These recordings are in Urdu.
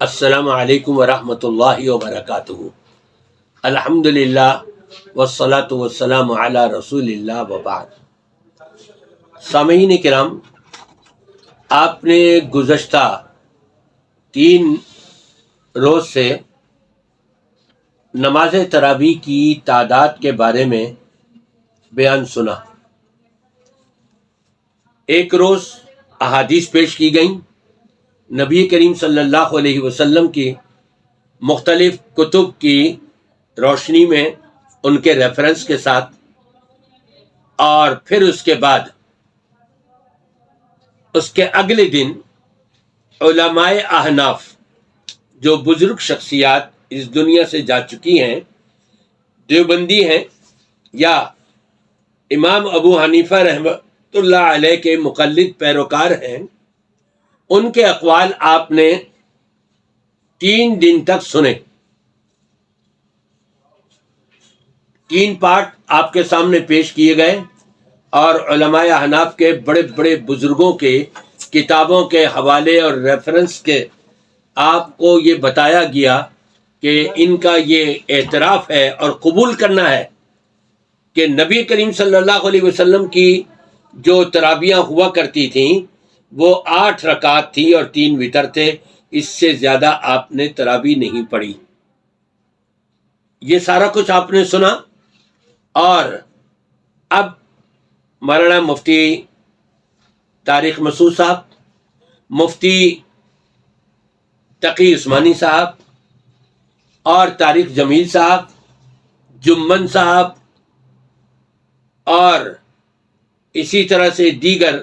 السلام علیکم ورحمۃ اللہ وبرکاتہ۔ الحمدللہ والصلاۃ والسلام علی رسول اللہ وبعد۔ سامعین کرام، آپ نے گزشتہ 3 روز سے نماز تراویح کی تعداد کے بارے میں بیان سنا۔ ایک روز احادیث پیش کی گئیں نبی کریم صلی اللہ علیہ وسلم کی مختلف کتب کی روشنی میں، ان کے ریفرنس کے ساتھ، اور پھر اس کے بعد اس کے اگلے دن علماء احناف، جو بزرگ شخصیات اس دنیا سے جا چکی ہیں، دیوبندی ہیں یا امام ابو حنیفہ رحمۃ اللہ علیہ کے مقلد پیروکار ہیں، ان کے اقوال آپ نے 3 دن تک سنے۔ 3 پارٹ آپ کے سامنے پیش کیے گئے، اور علماء احناف کے بڑے بڑے بزرگوں کے کتابوں کے حوالے اور ریفرنس کے آپ کو یہ بتایا گیا کہ ان کا یہ اعتراف ہے اور قبول کرنا ہے کہ نبی کریم صلی اللہ علیہ وسلم کی جو تراویحیں ہوا کرتی تھیں وہ 8 رکعت تھی اور 3 وتر تھے، اس سے زیادہ آپ نے تراویح نہیں پڑھی۔ یہ سارا کچھ آپ نے سنا، اور اب مولانا مفتی طارق مسعود صاحب، مفتی تقی عثمانی صاحب اور طارق جمیل صاحب، جمن صاحب اور اسی طرح سے دیگر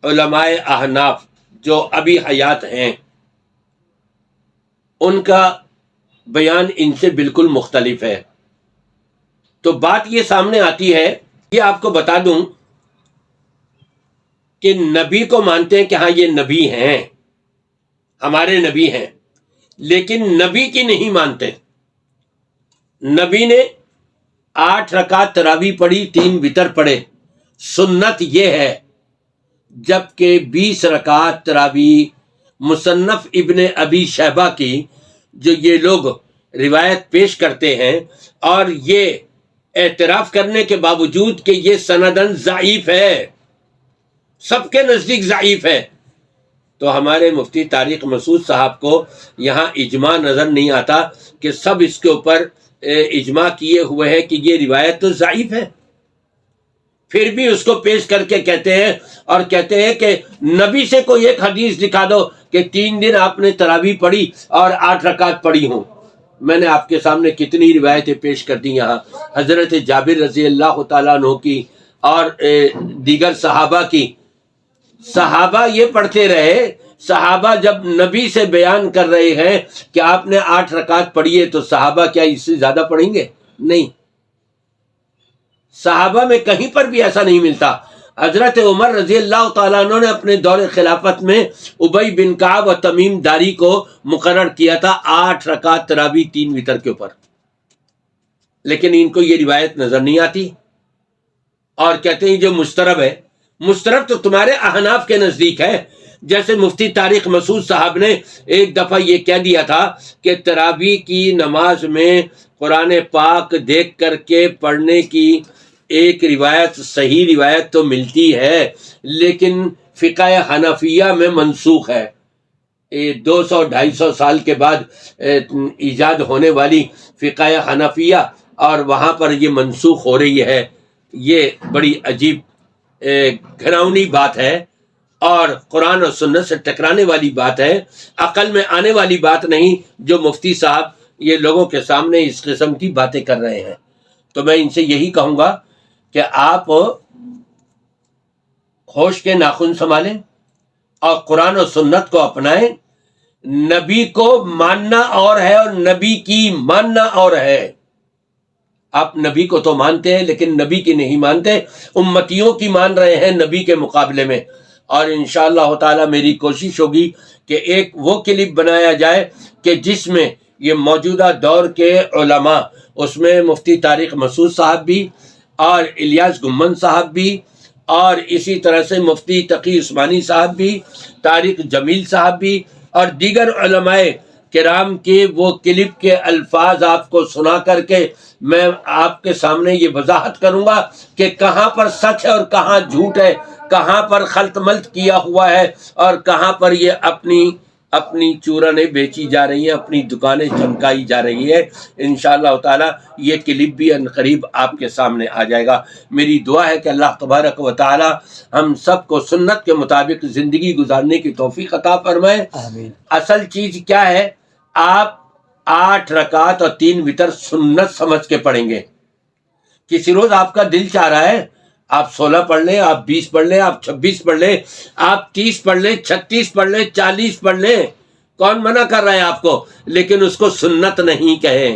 علماء احناف جو ابھی حیات ہیں، ان کا بیان ان سے بالکل مختلف ہے۔ تو بات یہ سامنے آتی ہے، یہ آپ کو بتا دوں کہ نبی کو مانتے ہیں کہ ہاں یہ نبی ہیں، ہمارے نبی ہیں، لیکن نبی کی نہیں مانتے۔ نبی نے 8 رکعت تراویح پڑھی، 3 وتر پڑھے، سنت یہ ہے، جبکہ 20 رکعت تراویح مصنف ابن ابی شیبہ کی جو یہ لوگ روایت پیش کرتے ہیں، اور یہ اعتراف کرنے کے باوجود کہ یہ سندن ضعیف ہے، سب کے نزدیک ضعیف ہے، تو ہمارے مفتی طارق مسعود صاحب کو یہاں اجماع نظر نہیں آتا کہ سب اس کے اوپر اجماع کیے ہوئے ہیں کہ یہ روایت تو ضعیف ہے، پھر بھی اس کو پیش کر کے کہتے ہیں کہ نبی سے کوئی ایک حدیث دکھا دو کہ 3 دن آپ نے تراویح پڑھی اور 8 رکعت پڑھی ہوں۔ میں نے آپ کے سامنے کتنی روایتیں پیش کر دی یہاں، حضرت جابر رضی اللہ تعالیٰ عنہ کی اور دیگر صحابہ کی۔ صحابہ یہ پڑھتے رہے، صحابہ جب نبی سے بیان کر رہے ہیں کہ آپ نے 8 رکعت پڑھی ہے، تو صحابہ کیا اس سے زیادہ پڑھیں گے؟ نہیں، صحابہ میں کہیں پر بھی ایسا نہیں ملتا۔ حضرت عمر رضی اللہ تعالیٰ عنہ نے اپنے دور خلافت میں ابی بن کعب و تمیم داری کو مقرر کیا تھا 8 رکعت تراویح 3 وتر کے اوپر، لیکن ان کو یہ روایت نظر نہیں آتی، اور کہتے ہیں جو مسترب ہے۔ مسترب تو تمہارے احناف کے نزدیک ہے، جیسے مفتی طارق مسعود صاحب نے ایک دفعہ یہ کہہ دیا تھا کہ تراویح کی نماز میں قرآن پاک دیکھ کر کے پڑھنے کی ایک روایت، صحیح روایت تو ملتی ہے، لیکن فقہ حنفیہ میں منسوخ ہے۔ 200-250 سال کے بعد ایجاد ہونے والی فقہ حنفیہ، اور وہاں پر یہ منسوخ ہو رہی ہے۔ یہ بڑی عجیب گھناؤنی بات ہے، اور قرآن اور سنت سے ٹکرانے والی بات ہے، عقل میں آنے والی بات نہیں، جو مفتی صاحب یہ لوگوں کے سامنے اس قسم کی باتیں کر رہے ہیں۔ تو میں ان سے یہی کہوں گا کہ آپ ہوش کے ناخن سنبھالیں اور قرآن و سنت کو اپنائیں۔ نبی کو ماننا اور ہے، اور نبی کی ماننا اور ہے۔ آپ نبی کو تو مانتے ہیں، لیکن نبی کی نہیں مانتے، امتیوں کی مان رہے ہیں نبی کے مقابلے میں۔ اور انشاءاللہ تعالی میری کوشش ہوگی کہ ایک وہ کلپ بنایا جائے کہ جس میں یہ موجودہ دور کے علماء، اس میں مفتی طارق مسعود صاحب بھی، اور الیاس گمن صاحب بھی، اور اسی طرح سے مفتی تقی عثمانی صاحب بھی، طارق جمیل صاحب بھی، اور دیگر علماء کرام کے وہ کلپ کے الفاظ آپ کو سنا کر کے میں آپ کے سامنے یہ وضاحت کروں گا کہ کہاں پر سچ ہے اور کہاں جھوٹ ہے، کہاں پر خلط ملط کیا ہوا ہے اور کہاں پر یہ اپنی چورنیں بیچی جا رہی ہیں، اپنی دکانیں چمکائی جا رہی ہے۔ انشاءاللہ تعالی یہ کلپ بھی ان قریب آپ کے سامنے آ جائے گا۔ میری دعا ہے کہ اللہ تبارک و تعالی ہم سب کو سنت کے مطابق زندگی گزارنے کی توفیق عطا فرمائے۔ آمین۔ اصل چیز کیا ہے، آپ 8 رکعت اور 3 وتر سنت سمجھ کے پڑھیں گے۔ کسی روز آپ کا دل چاہ رہا ہے آپ 16 پڑھ لیں، آپ 20 پڑھ لیں، آپ 26 پڑھ لیں، آپ 30 پڑھ لیں، 36 پڑھ لیں، 40 پڑھ لیں، کون منع کر رہا ہے آپ کو؟ لیکن اس کو سنت نہیں کہیں۔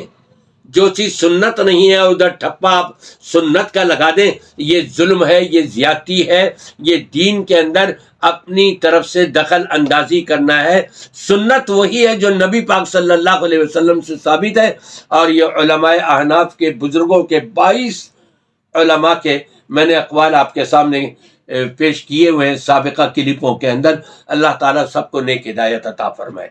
جو چیز سنت نہیں ہے ادھر ٹھپا آپ سنت کا لگا دیں، یہ ظلم ہے، یہ زیادتی ہے، یہ دین کے اندر اپنی طرف سے دخل اندازی کرنا ہے۔ سنت وہی ہے جو نبی پاک صلی اللہ علیہ وسلم سے ثابت ہے، اور یہ علماء احناف کے بزرگوں کے 22 علماء کے میں نے اقوال آپ کے سامنے پیش کیے ہوئے ہیں سابقہ کلپوں کے اندر۔ اللہ تعالیٰ سب کو نیک ہدایت عطا فرمائے۔